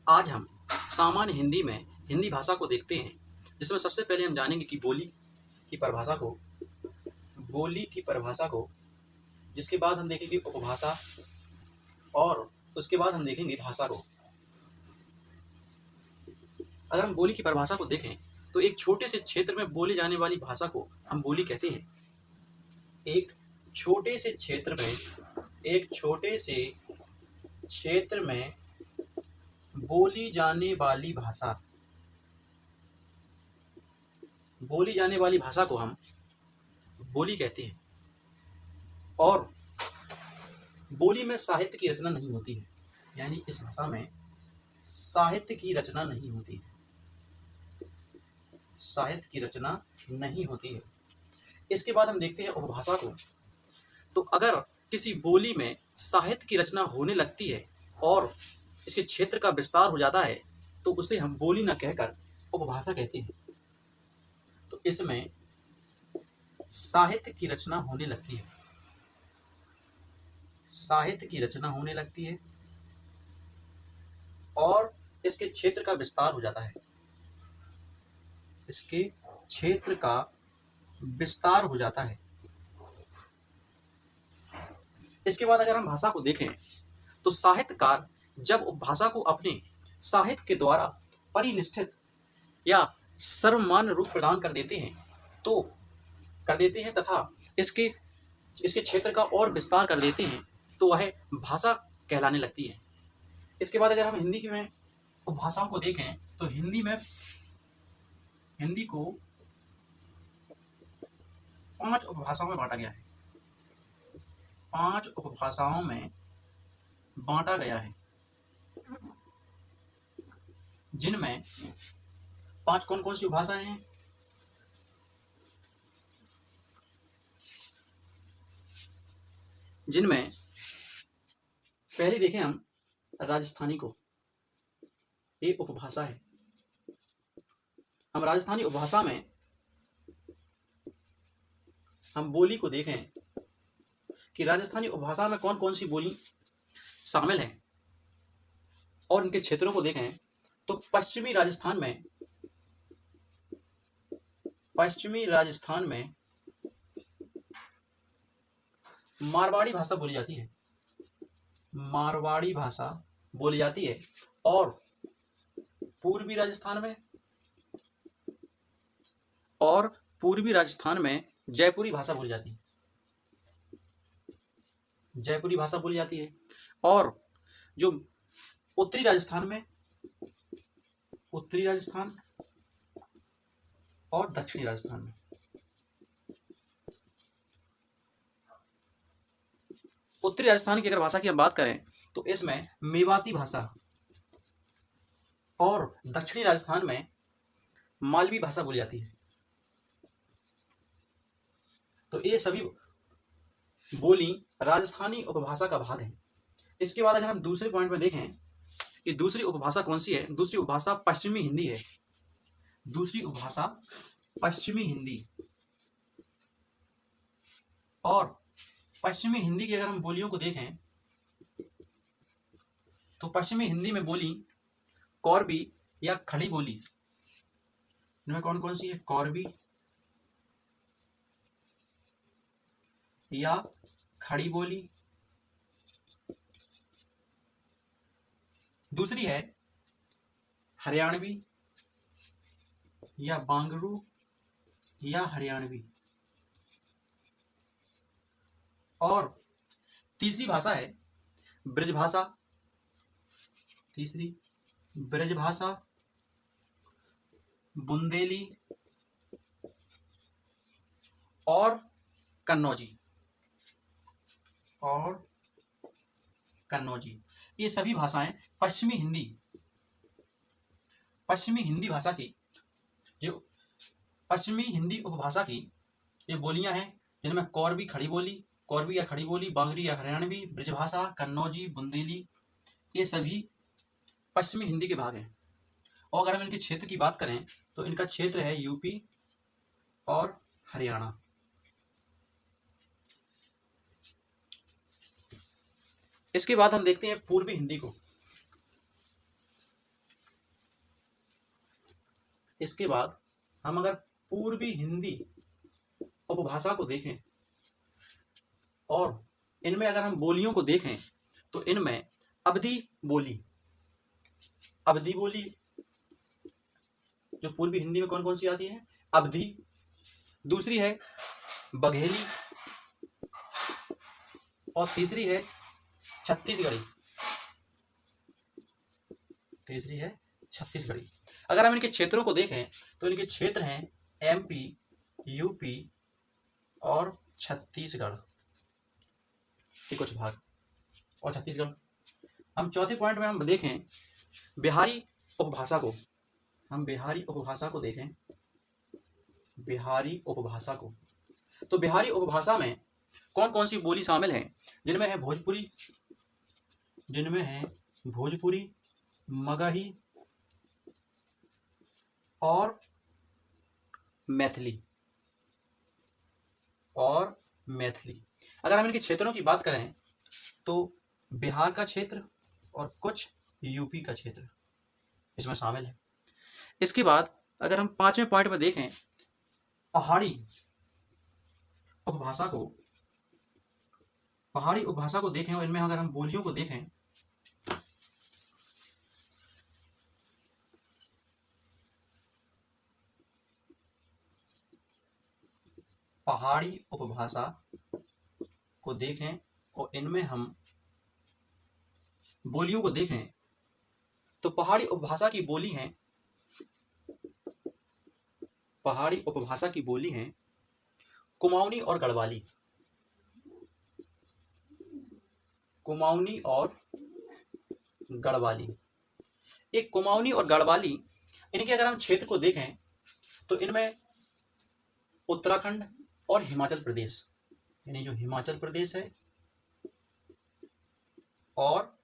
आज हम सामान्य हिंदी में हिंदी भाषा को देखते हैं, जिसमें सबसे पहले हम जानेंगे कि की परिभाषा को बोली की परिभाषा को जिसके बाद हम देखेंगे उपभाषा और उसके बाद हम देखेंगे भाषा को। अगर हम बोली की परिभाषा को देखें तो एक छोटे से क्षेत्र में बोली जाने वाली भाषा को हम बोली कहते हैं। एक छोटे से क्षेत्र में बोली जाने वाली भाषा को हम बोली कहते हैं। और बोली में साहित्य की रचना नहीं होती है, यानी इस भाषा में साहित्य की रचना नहीं होती है। इसके बाद हम देखते हैं उपभाषा को। तो अगर किसी बोली में साहित्य की रचना होने लगती है और इसके क्षेत्र का विस्तार हो जाता है तो उसे हम बोली न कहकर उपभाषा कहते हैं। तो इसमें साहित्य की रचना होने लगती है और इसके क्षेत्र का विस्तार हो जाता है। इसके बाद अगर हम भाषा को देखें तो साहित्यकार जब उपभाषा को अपने साहित्य के द्वारा परिनिष्ठित या सर्वमान्य रूप प्रदान कर देते हैं तथा इसके क्षेत्र का और विस्तार कर देते हैं तो वह भाषा कहलाने लगती है। इसके बाद अगर हम हिंदी में उपभाषाओं को देखें तो हिंदी को 5 उपभाषाओं में बांटा गया है। जिनमें 5 कौन कौन सी उपभाषाएं हैं? जिनमें पहले देखें हम राजस्थानी को, एक उपभाषा है। हम राजस्थानी उपभाषा में हम बोली को देखें कि राजस्थानी उपभाषा में कौन कौन सी बोली शामिल है और इनके क्षेत्रों को देखें तो पश्चिमी राजस्थान में मारवाड़ी भाषा बोली जाती है और पूर्वी राजस्थान में जयपुरी भाषा बोली जाती है और जो उत्तरी राजस्थान और दक्षिणी राजस्थान में उत्तरी राजस्थान की अगर भाषा की हम बात करें तो इसमें मेवाती भाषा और दक्षिणी राजस्थान में मालवी भाषा बोली जाती है। तो ये सभी बोली राजस्थानी उपभाषा का भाग है। इसके बाद अगर हम दूसरे पॉइंट में देखें कि दूसरी उपभाषा कौन सी है, दूसरी उपभाषा पश्चिमी हिंदी है। और पश्चिमी हिंदी की अगर हम बोलियों को देखें तो पश्चिमी हिंदी में बोली कौरवी या खड़ी बोली, इनमें कौन कौन सी है? कौरवी या खड़ी बोली। दूसरी है हरियाणवी या बांगरू या हरियाणवी। और तीसरी भाषा है ब्रजभाषा, बुंदेली और कन्नौजी। ये सभी भाषाएं पश्चिमी हिंदी भाषा की, जो पश्चिमी हिंदी उपभाषा की ये बोलियां हैं, जिनमें कौरवी या खड़ी बोली, बांगरी या हरियाणवी, ब्रजभाषा, कन्नौजी, बुंदेली, ये सभी पश्चिमी हिंदी के भाग हैं। और अगर हम इनके क्षेत्र की बात करें तो इनका क्षेत्र है यूपी और हरियाणा। इसके बाद हम देखते हैं पूर्वी हिंदी को। इसके बाद हम अगर पूर्वी हिंदी उपभाषा को देखें और इनमें अगर हम बोलियों को देखें तो इनमें अवधी बोली जो पूर्वी हिंदी में कौन कौन सी आती है, अवधी, दूसरी है बघेली और तीसरी है छत्तीसगढ़ी। अगर हम इनके क्षेत्रों को देखें तो इनके क्षेत्र हैं एमपी, यूपी और छत्तीसगढ़ के कुछ भाग और छत्तीसगढ़। हम चौथे पॉइंट में हम देखें बिहारी उपभाषा को, देखें बिहारी उपभाषा को। तो बिहारी उपभाषा में कौन कौन सी बोली शामिल हैं, जिनमें है भोजपुरी, मगही और मैथिली। अगर हम इनके क्षेत्रों की बात करें तो बिहार का क्षेत्र और कुछ यूपी का क्षेत्र इसमें शामिल है। इसके बाद अगर हम पांचवें पॉइंट में देखें पहाड़ी उपभाषा को देखें और इनमें अगर हम बोलियों को देखें और इनमें हम बोलियों को देखें तो पहाड़ी उपभाषा की बोली हैं कुमाऊनी और गढ़वाली। एक कुमाऊनी और गढ़वाली, इनके अगर हम क्षेत्र को देखें तो इनमें उत्तराखंड और हिमाचल प्रदेश, यानी जो हिमाचल प्रदेश है और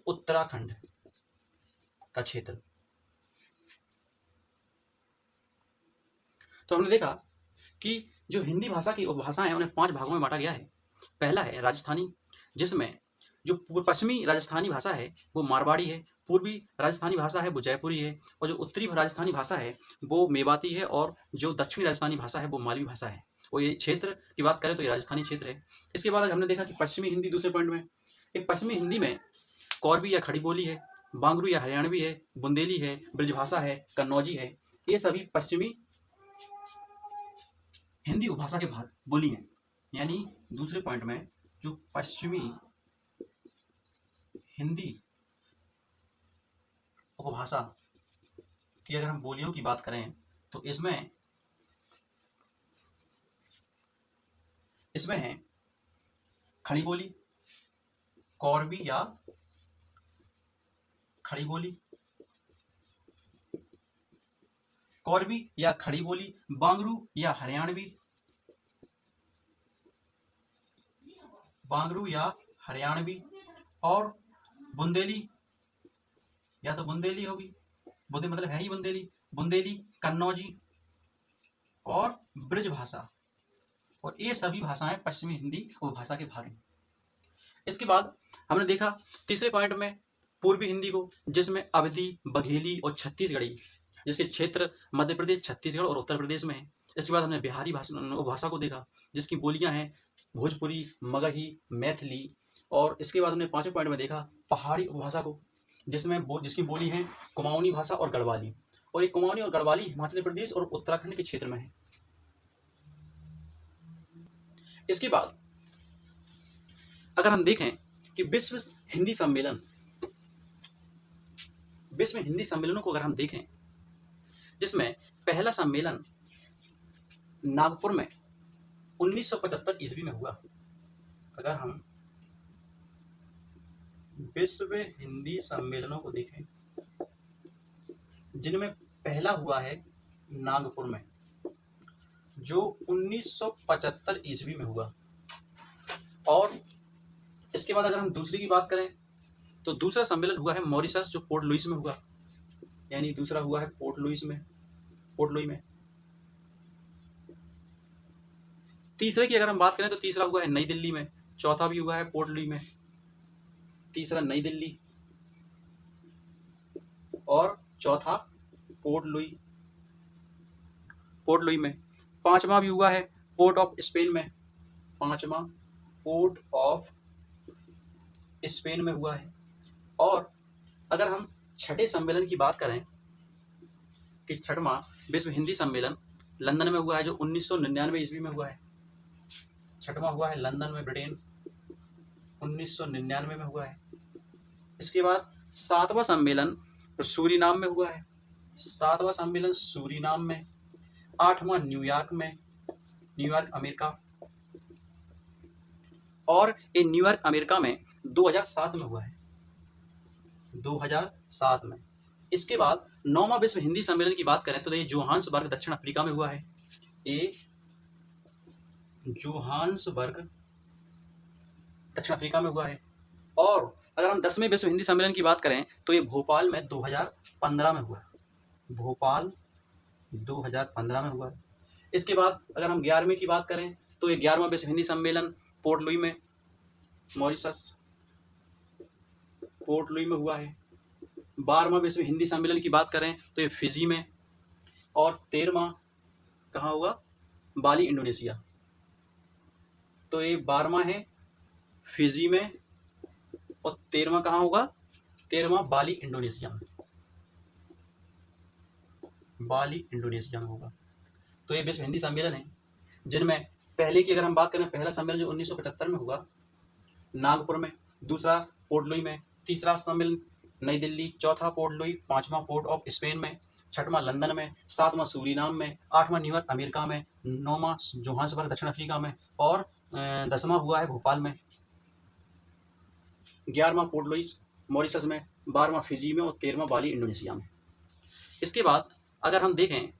उत्तराखंड का क्षेत्र। तो हमने देखा कि जो हिंदी भाषा की उपभाषाएं हैं उन्हें 5 भागों में बांटा गया है। पहला है राजस्थानी, जिसमें जो पश्चिमी राजस्थानी भाषा है वो मारवाड़ी है, पूर्वी राजस्थानी भाषा है वो जयपुरी है, और जो उत्तरी राजस्थानी भाषा है वो मेवाती है, और जो दक्षिणी राजस्थानी भाषा है वो मालवी भाषा है। और ये क्षेत्र की बात करें तो ये राजस्थानी क्षेत्र है। इसके बाद हमने देखा कि पश्चिमी हिंदी, दूसरे पॉइंट में एक पश्चिमी हिंदी में कौरवी या खड़ी बोली है, बांगरू या हरियाणवी है, बुंदेली है, ब्रजभाषा है, कन्नौजी है। ये सभी पश्चिमी हिंदी उपभाषा के भाग बोली हैं। यानी दूसरे पॉइंट में जो पश्चिमी हिंदी उपभाषा की अगर हम बोलियों की बात करें तो इसमें है खड़ी बोली, कौरवी या खड़ी बोली, बांगरू या हरियाणवी, और बुंदेली या तो बुंदेली होगी, बुंदे मतलब है ही बुंदेली, कन्नौजी और ब्रजभाषा। और ये सभी भाषाएं पश्चिमी हिंदी उपभाषा के भाग हैं। इसके बाद हमने देखा तीसरे पॉइंट में पूर्वी हिंदी को, जिसमें अवधी, बघेली और छत्तीसगढ़ी, जिसके क्षेत्र मध्य प्रदेश, छत्तीसगढ़ और उत्तर प्रदेश में है। इसके बाद हमने बिहारी भाषा को देखा, जिसकी बोलियां हैं भोजपुरी, मगही, मैथिली। और इसके बाद हमने 5वें पॉइंट में देखा पहाड़ी उपभाषा को, जिसकी बोली है कुमाऊनी भाषा और गढ़वाली। और ये कुमाऊनी और गढ़वाली हिमाचल प्रदेश और उत्तराखंड के क्षेत्र में है। इसके बाद अगर हम देखें कि विश्व हिंदी सम्मेलनों को अगर हम देखें, जिसमें पहला सम्मेलन नागपुर में 1975 ईस्वी में हुआ। अगर हम विश्व हिंदी सम्मेलनों को देखें, जिनमें पहला हुआ है नागपुर में, जो 1975 ईस्वी में हुआ। और इसके बाद अगर हम दूसरी की बात करें तो दूसरा सम्मेलन हुआ है मॉरिशस, जो पोर्ट लुइस में हुआ। यानी दूसरा हुआ है पोर्ट लुई में। तीसरे की अगर हम बात करें तो तीसरा हुआ है नई दिल्ली में, चौथा भी हुआ है पोर्ट लुई में, तीसरा नई दिल्ली और चौथा पोर्ट लुई में। 5वां भी हुआ है पोर्ट ऑफ स्पेन में, 5वां पोर्ट ऑफ स्पेन में हुआ है। और अगर हम छठे सम्मेलन की बात करें कि 6वां विश्व हिंदी सम्मेलन लंदन में हुआ है, जो 1999 ईस्वी में हुआ है। 6वां हुआ है लंदन में, ब्रिटेन, 1999 में हुआ है। इसके बाद 7वां सम्मेलन सूरीनाम में हुआ है, 7वां सम्मेलन सूरीनाम में। 8वां न्यूयॉर्क में, न्यूयॉर्क अमेरिका, और ये न्यूयॉर्क अमेरिका में 2007 में हुआ है, 2007 में। इसके बाद 9वां विश्व हिंदी सम्मेलन की बात करें तो ये जोहान्सबर्ग दक्षिण अफ्रीका में हुआ है, ये जोहान्सबर्ग दक्षिण अफ्रीका में हुआ है। और अगर हम 10वें विश्व हिंदी सम्मेलन की बात करें तो ये भोपाल में 2015 में हुआ है, भोपाल 2015 में हुआ है। इसके बाद अगर हम 11वें की बात करें तो ये 11वां विश्व हिंदी सम्मेलन पोर्ट लुई में, मॉरिशस, पोर्ट लुई में हुआ है। 12वां विश्व हिंदी सम्मेलन की बात करें तो ये फिजी में, और 13वां कहाँ हुआ, बाली, इंडोनेशिया। तो ये 12वां है फिजी में, और 13वां कहाँ होगा, 13वां बाली, इंडोनेशिया में, बाली, इंडोनेशिया में होगा। तो ये विश्व हिंदी सम्मेलन है जिनमें पहले की अगर हम बात करें, पहला सम्मेलन जो 1975 में हुआ नागपुर में, दूसरा पोर्ट लुई में, तीसरा सम्मेलन नई दिल्ली, चौथा पोर्ट लुई, 5वां पोर्ट ऑफ स्पेन में, 6वां लंदन में, 7वां सूरीनाम में, 8वां न्यूयॉर्क अमेरिका में, 9वां जोहान्सबर्ग दक्षिण अफ्रीका में, और 10वां हुआ है भोपाल में, 11वां पोर्ट लुइस मॉरिशस में, 12वां फिजी में, और 13वां बाली, इंडोनेशिया में। इसके बाद अगर हम देखें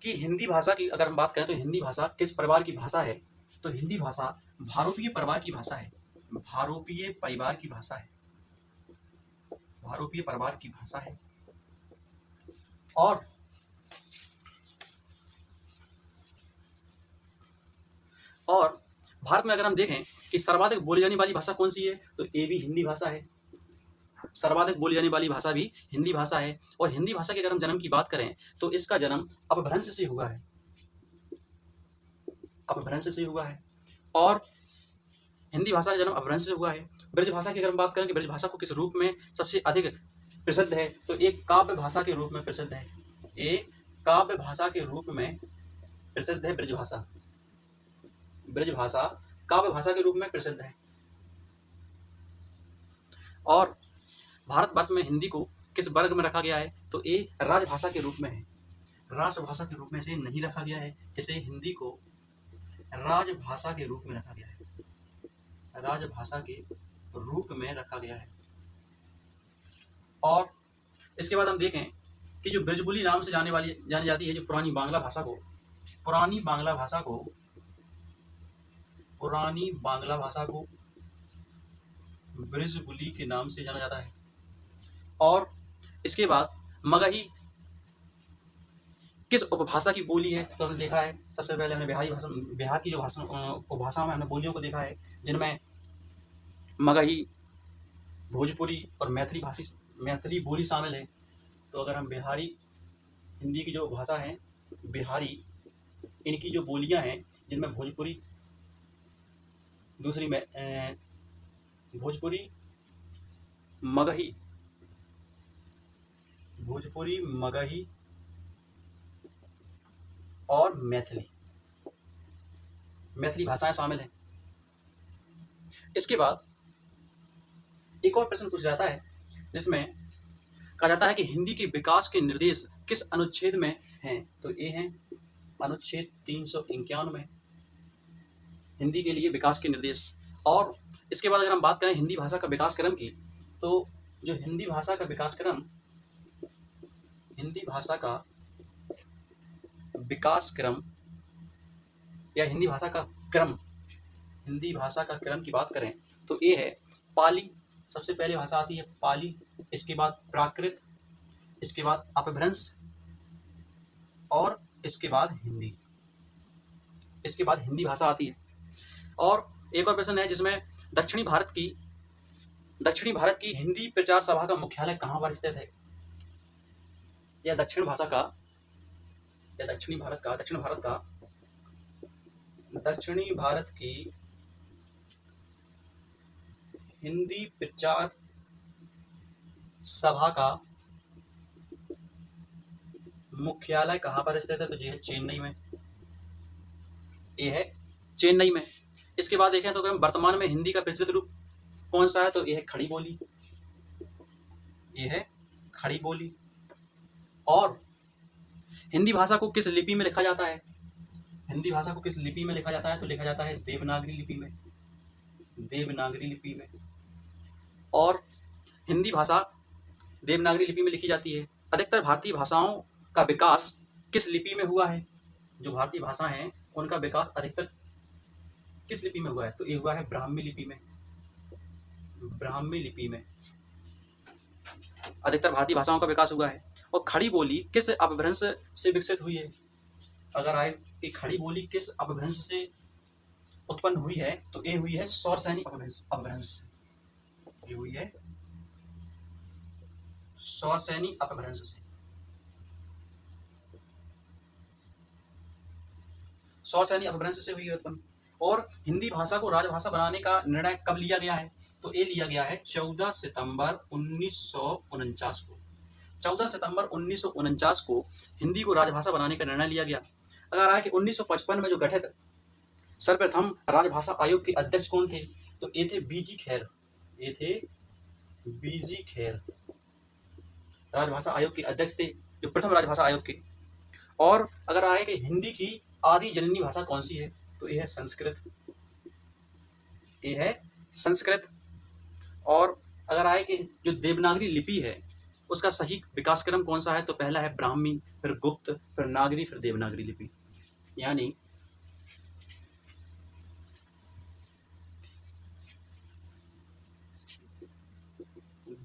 कि हिंदी भाषा की अगर हम बात करें तो हिंदी भाषा किस परिवार की भाषा है, तो हिंदी भाषा भारोपीय परिवार की भाषा है, भारोपीय परिवार की भाषा है, भारोपीय परिवार की भाषा है। और भारत में अगर हम देखें कि सर्वाधिक बोली जाने वाली भाषा कौन सी है, तो ये भी हिंदी भाषा है, सर्वाधिक बोली जाने वाली भाषा भी हिंदी भाषा है। और हिंदी भाषा के अगर हम जन्म की बात करें तो इसका जन्म अपभ्रंश से हुआ है, अपभ्रंश से हुआ है। और हिंदी भाषा का जन्म अपभ्रंश से हुआ है। ब्रज भाषा की अगर हम बात करें कि ब्रज भाषा को किस रूप में सबसे अधिक प्रसिद्ध है, तो एक काव्य भाषा के रूप में प्रसिद्ध है, एक काव्य भाषा के रूप में प्रसिद्ध है ब्रज भाषा, ब्रज भाषा काव्य भाषा के रूप में प्रसिद्ध है। और भारतवर्ष में हिंदी को किस वर्ग में रखा गया है, तो ये राजभाषा के रूप में है, राष्ट्रभाषा के रूप में इसे नहीं रखा गया है, इसे हिंदी को राजभाषा के रूप में रखा गया है, राजभाषा के रूप में रखा गया है। और इसके बाद हम देखें कि जो ब्रजबुली नाम से जानी जाती है, जो पुरानी बांग्ला भाषा को ब्रजबुली के नाम से जाना जाता है। और इसके बाद मगही किस उपभाषा की बोली है, तो हमने देखा है सबसे पहले हमने बिहार की जो उपभाषा में हमने बोलियों को देखा है, जिनमें मगही, भोजपुरी और मैथिली बोली शामिल है। तो अगर हम बिहारी हिंदी की जो भाषा है, बिहारी, इनकी जो बोलियां हैं जिनमें भोजपुरी, दूसरी में भोजपुरी, मगही और मैथिली भाषाएं शामिल हैं। इसके बाद एक और प्रश्न पूछा जाता है जिसमें कहा जाता है कि हिंदी के विकास के निर्देश किस अनुच्छेद में हैं, तो ये हैं अनुच्छेद 391 हिंदी के लिए विकास के निर्देश। और इसके बाद अगर हम बात करें हिंदी भाषा का विकास क्रम की, तो जो हिंदी भाषा का विकास क्रम, हिंदी भाषा का विकास क्रम या हिंदी भाषा का क्रम की बात करें तो ये है पाली, सबसे पहले भाषा आती है पाली, इसके बाद प्राकृत, इसके बाद अपभ्रंश, और इसके बाद हिंदी, इसके बाद हिंदी भाषा आती है। और एक और प्रश्न है जिसमें दक्षिणी भारत की हिंदी प्रचार सभा का मुख्यालय कहाँ पर स्थित है, या दक्षिण भारत की हिंदी प्रचार सभा का मुख्यालय कहाँ पर स्थित है? तो ये है चेन्नई में, ये है चेन्नई में। इसके बाद देखें तो वर्तमान में हिंदी का प्रचलित रूप कौन सा है? तो ये है खड़ी बोली, ये है खड़ी बोली। और हिंदी भाषा को किस लिपि में लिखा जाता है? हिंदी भाषा को किस लिपि में लिखा जाता है? तो लिखा जाता है देवनागरी लिपि में, देवनागरी लिपि में। और हिंदी भाषा देवनागरी लिपि में लिखी जाती है। अधिकतर भारतीय भाषाओं का विकास किस लिपि में हुआ है? जो भारतीय भाषा हैं उनका विकास अधिकतर किस लिपि में हुआ है? तो ये हुआ है ब्राह्मी लिपि में, ब्राह्मी लिपि में अधिकतर भारतीय भाषाओं का विकास हुआ है। और खड़ी बोली किस अपभ्रंश से विकसित हुई है? अगर आए कि खड़ी बोली किस अपभ्रंश से उत्पन्न हुई है? तो ये हुई है सौरसैनी अपभ्रंश से, ये हुई है सौरसैनी अपभ्रंश से। सौरसैनी अपभ्रंश से हुई है उत्पन्न। और हिंदी भाषा को राजभाषा बनाने का निर्णय कब लिया गया है? तो ये लिया गया है 14 सितंबर 1949 को। 14 सितंबर 1949 को हिंदी को राजभाषा बनाने का निर्णय लिया गया। अगर आए कि 1955 में जो गठित सर्वप्रथम राजभाषा आयोग के अध्यक्ष कौन थे? तो ये थे बीजी खेर, ये थे बीजी खेर, राजभाषा आयोग के अध्यक्ष थे, जो प्रथम राजभाषा आयोग के। और अगर आए कि हिंदी की आदि जननी भाषा कौन सी है? तो ये है संस्कृत, ये है संस्कृत। और अगर आए कि जो देवनागरी लिपि है उसका सही विकास क्रम कौन सा है? तो पहला है ब्राह्मी, फिर गुप्त, फिर नागरी, फिर देवनागरी लिपि। यानी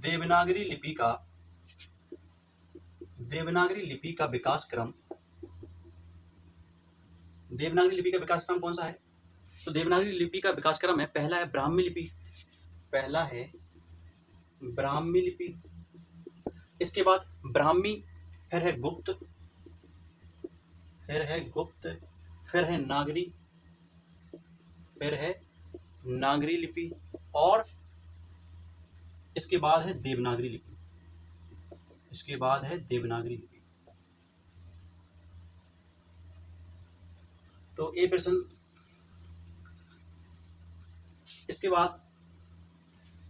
देवनागरी लिपि का विकास क्रम, देवनागरी लिपि का विकास क्रम कौन सा है? तो देवनागरी लिपि का विकास क्रम है, पहला है ब्राह्मी लिपि, पहला है ब्राह्मी लिपि, इसके बाद ब्राह्मी, फिर है गुप्त, फिर है गुप्त, फिर है नागरी, फिर है नागरी लिपि, और इसके बाद है देवनागरी लिपि, इसके बाद है देवनागरी लिपि। तो ये प्रश्न, इसके बाद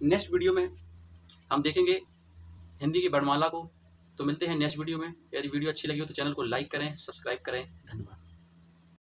नेक्स्ट वीडियो में हम देखेंगे हिंदी की वर्णमाला को। तो मिलते हैं नेक्स्ट वीडियो में। यदि वीडियो अच्छी लगी हो तो चैनल को लाइक करें, सब्सक्राइब करें। धन्यवाद।